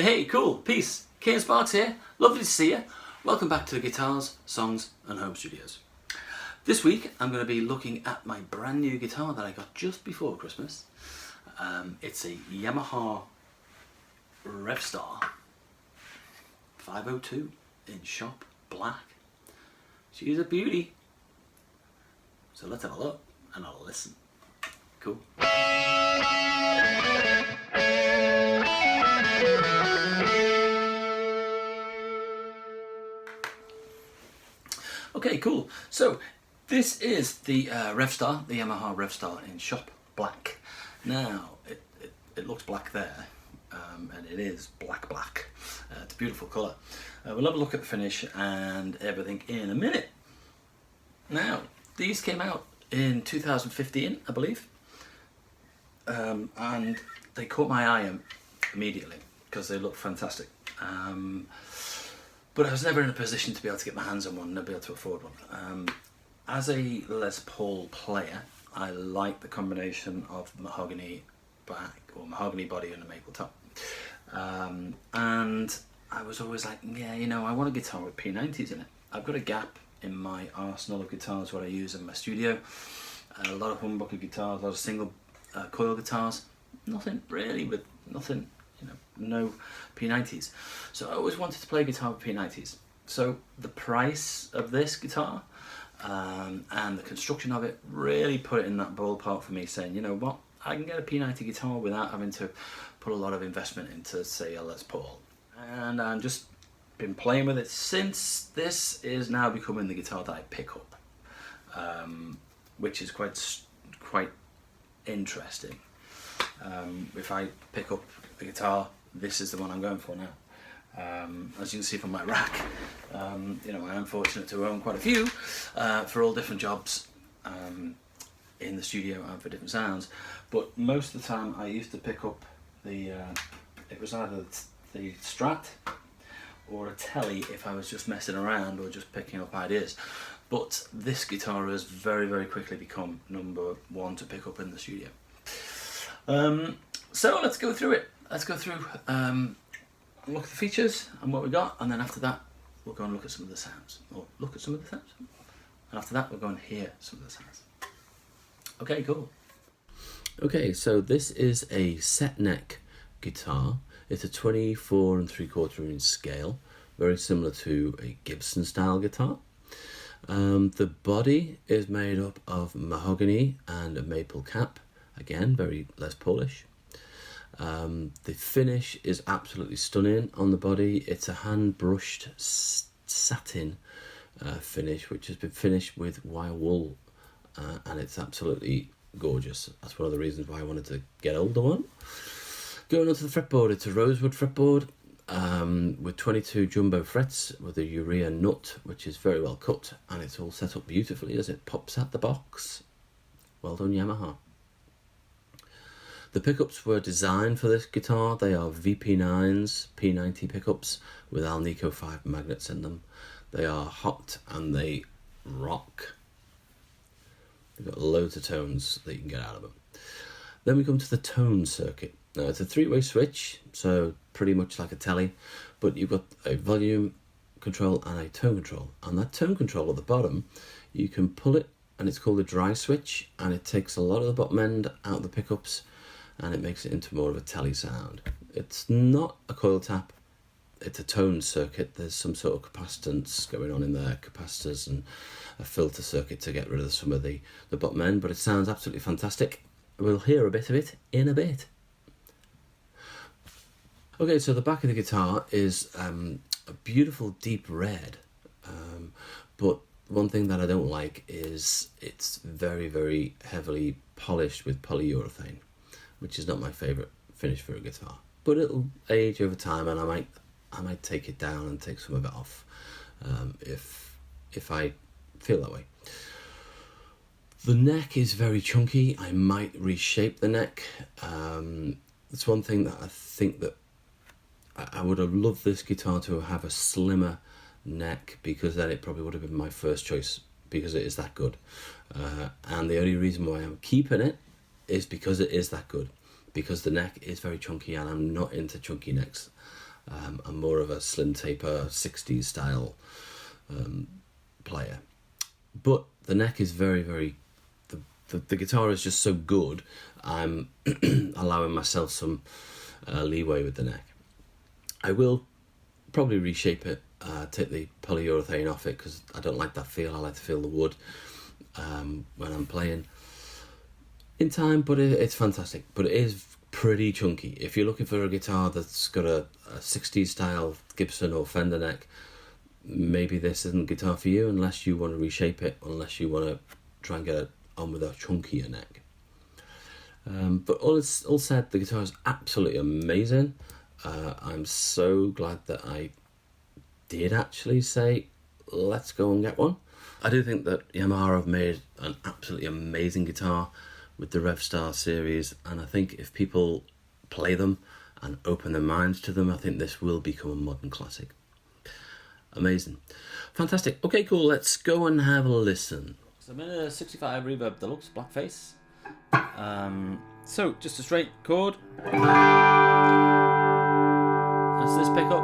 Hey, cool, peace. Kian Sparks here. Lovely to see you. Welcome back to the Guitars, Songs and Home Studios. This week I'm going to be looking at my brand new guitar that I got just before Christmas. It's a Yamaha Revstar 502 in shop black. She's a beauty. So let's have a look and I'll listen. Cool. Okay, cool. So this is the Revstar, the Yamaha Revstar in shop black. Now it looks black there, and it is black. It's a beautiful colour. We'll have a look at the finish and everything in a minute. Now these came out in 2015, I believe, and they caught my eye immediately because they look fantastic. But I was never in a position to be able to get my hands on one, never be able to afford one. As a Les Paul player, I like the combination of mahogany back, or mahogany body and a maple top. And I was always like, yeah, you know, I want a guitar with P90s in it. I've got a gap in my arsenal of guitars, what I use in my studio. A lot of humbucker guitars, a lot of single coil guitars. Nothing really with nothing, you know, no P90s. So I always wanted to play a guitar with P90s. So the price of this guitar and the construction of it really put it in that ballpark for me, saying, you know what, I can get a P90 guitar without having to put a lot of investment into, say, a Les Paul. And I've just been playing with it since. This is now becoming the guitar that I pick up, which is quite interesting. If I pick up a guitar, this is the one I'm going for now. As you can see from my rack, you know, I am fortunate to own quite a few for all different jobs in the studio and for different sounds. But most of the time I used to pick up the, it was either the Strat or a Telly if I was just messing around or just picking up ideas. But this guitar has very quickly become number one to pick up in the studio. So let's go through it. Let's go through, look at the features and what we got, and then after that we'll go and look at some of the sounds. Or look at some of the sounds. And after that we'll go and hear some of the sounds. Okay, cool. Okay, so this is a set neck guitar. It's a 24 3/4 scale, very similar to a Gibson style guitar. The body is made up of mahogany and a maple cap. Again, very Les Paulish. The finish is absolutely stunning on the body. It's a hand brushed satin finish, which has been finished with wire wool, and it's absolutely gorgeous. That's one of the reasons why I wanted to get hold of one. Going on to the fretboard, it's a rosewood fretboard with 22 jumbo frets with a urea nut, which is very well cut, and it's all set up beautifully as it pops out the box. Well done, Yamaha. The pickups were designed for this guitar. They are VP9s, P90 pickups with Alnico 5 magnets in them. They are hot and they rock. They've got loads of tones that you can get out of them. Then we come to the tone circuit. Now it's a three-way switch, so pretty much like a Telly, but you've got a volume control and a tone control. And that tone control at the bottom, you can pull it, and it's called a dry switch, and it takes a lot of the bottom end out of the pickups and it makes it into more of a Telly sound. It's not a coil tap, it's a tone circuit. There's some sort of capacitance going on in there, capacitors and a filter circuit to get rid of some of the bottom end, but it sounds absolutely fantastic. We'll hear a bit of it in a bit. Okay, so the back of the guitar is a beautiful deep red, but one thing that I don't like is it's very heavily polished with polyurethane, which is not my favourite finish for a guitar. But it'll age over time, and I might take it down and take some of it off if I feel that way. The neck is very chunky. I might reshape the neck. It's one thing that I think that I would have loved this guitar to have a slimmer neck, because then it probably would have been my first choice, because it is that good. And the only reason why I'm keeping it is because it is that good, because the neck is very chunky and I'm not into chunky necks. I'm more of a slim taper 60s style player. But the neck is very, very... The guitar is just so good, I'm allowing myself some leeway with the neck. I will probably reshape it, take the polyurethane off it, because I don't like that feel. I like to feel the wood when I'm playing in time, but it's fantastic. But it is pretty chunky. If you're looking for a guitar that's got a 60s style Gibson or Fender neck, maybe this isn't a guitar for you, unless you want to reshape it, unless you want to try and get it on with a chunkier neck. But all said, the guitar is absolutely amazing. I'm so glad that I did actually say, let's go and get one. I do think that Yamaha have made an absolutely amazing guitar with the Revstar series, and I think if people play them and open their minds to them, I think this will become a modern classic. Amazing. Fantastic. Okay, cool. Let's go and have a listen. So I'm in a 65 Reverb Deluxe Blackface. So just a straight chord. That's this pickup.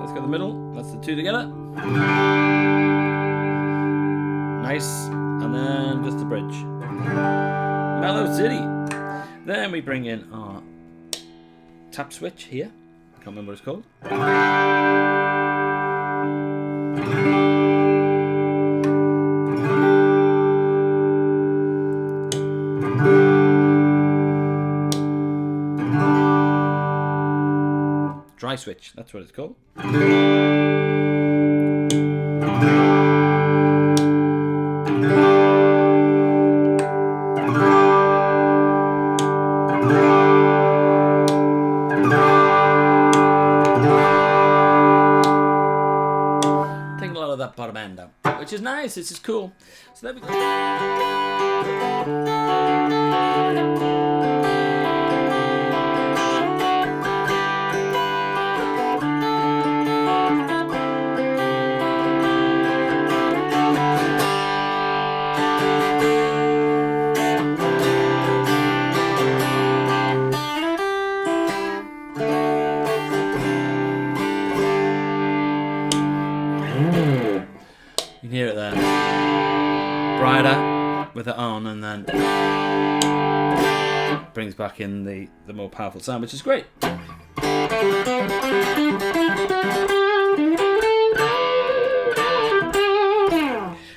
Let's go the middle. That's the two together. Nice. And then just the bridge. Mellow City. Then we bring in our tap switch here. I can't remember what it's called. Dry switch, that's what it's called. Taking a lot of that bottom end out, which is nice, this is cool. So there we go. You can hear it there. Brighter with it on, and then brings back in the more powerful sound, which is great.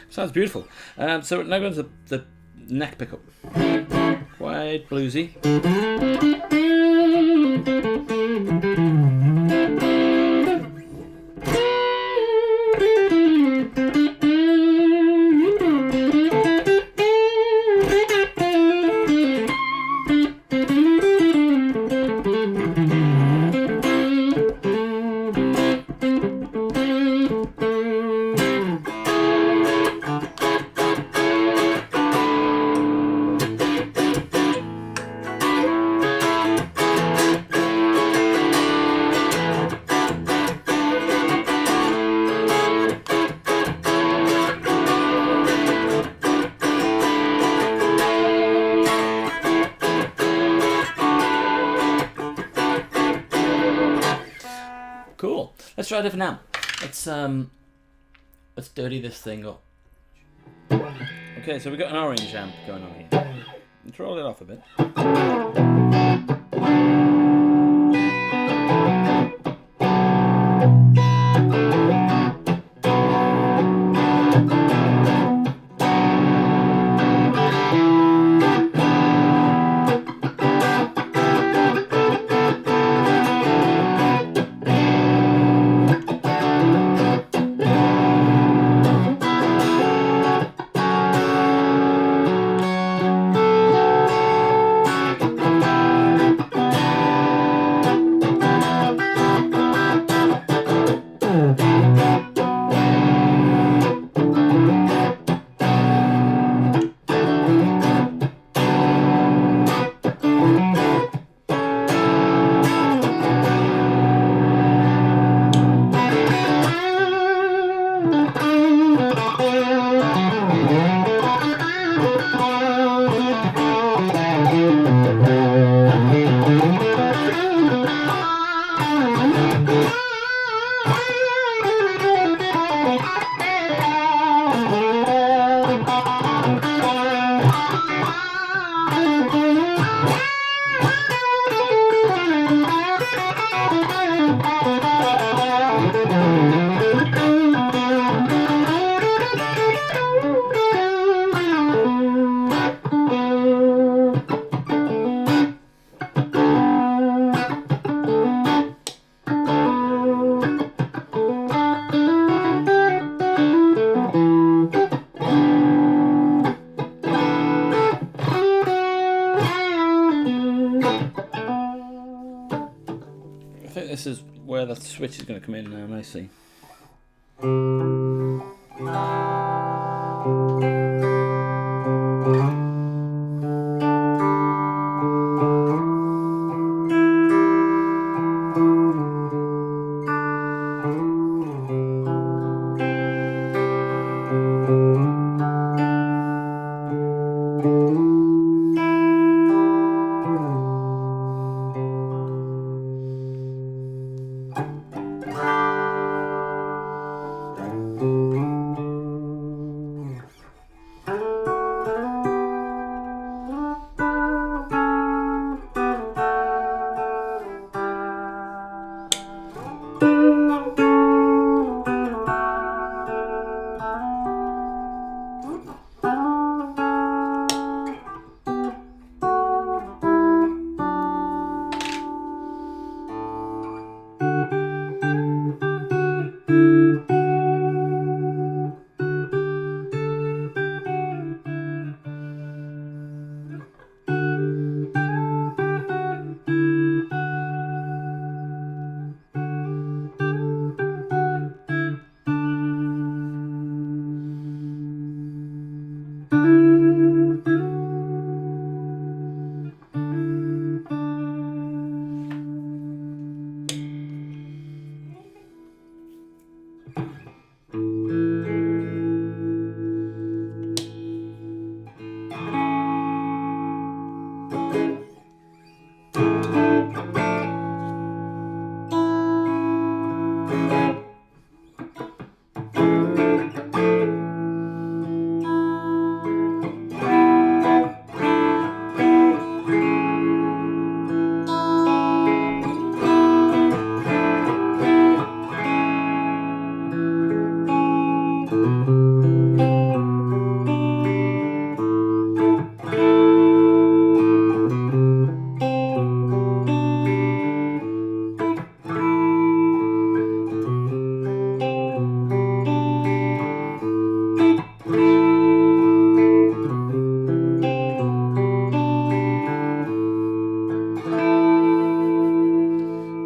Sounds beautiful. So now going to the neck pickup. Quite bluesy. Cool. Let's try a different amp. Let's dirty this thing up. Okay, so we've got an orange amp going on here. Control it off a bit. This is where the switch is going to come in now nicely.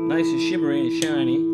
Nice and shimmery and shiny.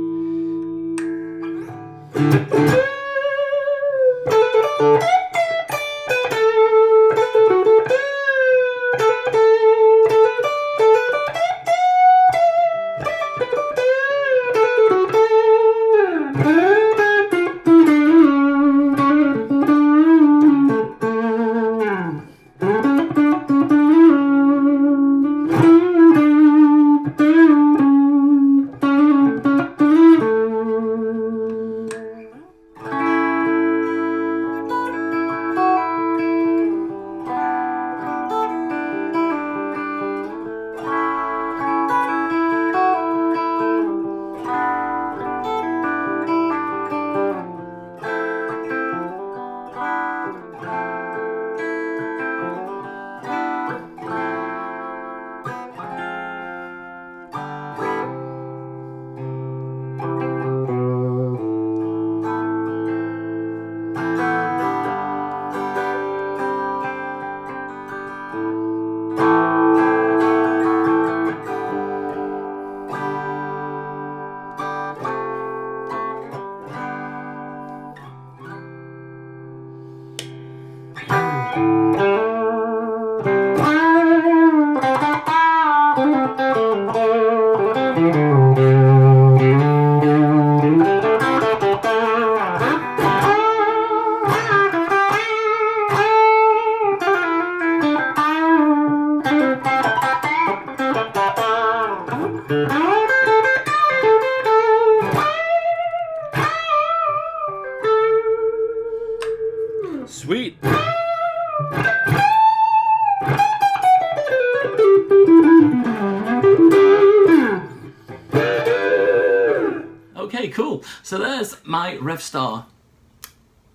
Okay, cool. So there's my Revstar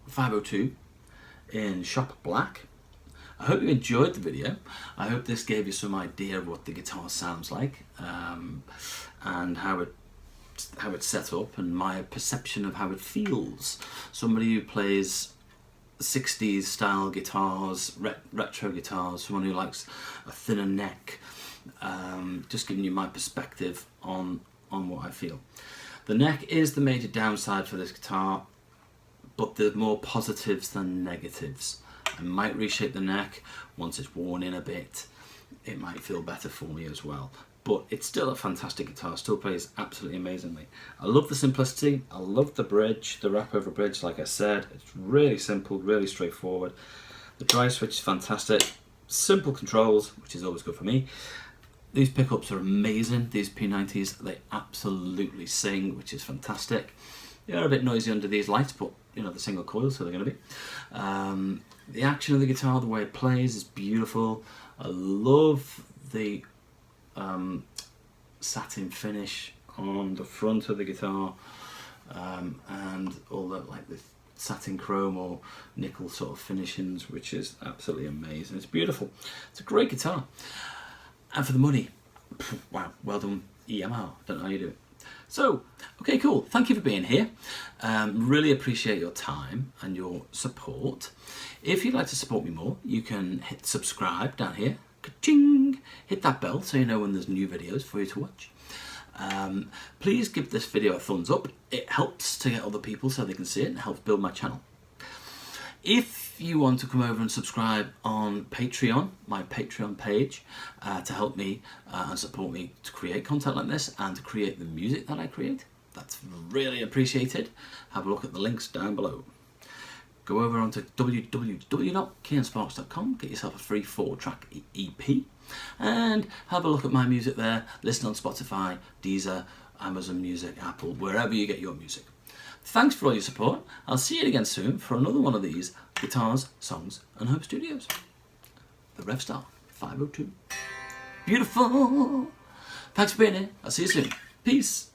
502 in shop black. I hope you enjoyed the video. I hope this gave you some idea of what the guitar sounds like, and how it's set up, and my perception of how it feels. Somebody who plays 60s style guitars, retro guitars, someone who likes a thinner neck, just giving you my perspective on what I feel. The neck is the major downside for this guitar, but there's more positives than negatives. I might reshape the neck once it's worn in a bit. It might feel better for me as well. But it's still a fantastic guitar, still plays absolutely amazingly. I love the simplicity, I love the bridge, the wrap over bridge, like I said. It's really simple, really straightforward. The dry switch is fantastic. Simple controls, which is always good for me. These pickups are amazing, these P90s, they absolutely sing, which is fantastic. They are a bit noisy under these lights, but you know, the single coil, so they're going to be. The action of the guitar, the way it plays is beautiful. I love the satin finish on the front of the guitar, and all that, like the satin chrome or nickel sort of finishings, which is absolutely amazing. It's beautiful. It's a great guitar. And for the money, wow, well done Yamaha. Don't know how you do it. So, okay, cool. Thank you for being here. Really appreciate your time and your support. If you'd like to support me more, you can hit subscribe down here. Ka-ching! Hit that bell so you know when there's new videos for you to watch. Please give this video a thumbs up. It helps to get other people so they can see it and helps build my channel. If you want to come over and subscribe on Patreon, my Patreon page, to help me and support me to create content like this and to create the music that I create, that's really appreciated. Have a look at the links down below. Go over onto www.kiansparks.com, get yourself a free 4-track EP, and have a look at my music there. Listen on Spotify, Deezer, Amazon Music, Apple, wherever you get your music. Thanks for all your support. I'll see you again soon for another one of these guitars, songs and home studios. The Revstar 502. Beautiful. Thanks for being here. I'll see you soon. Peace.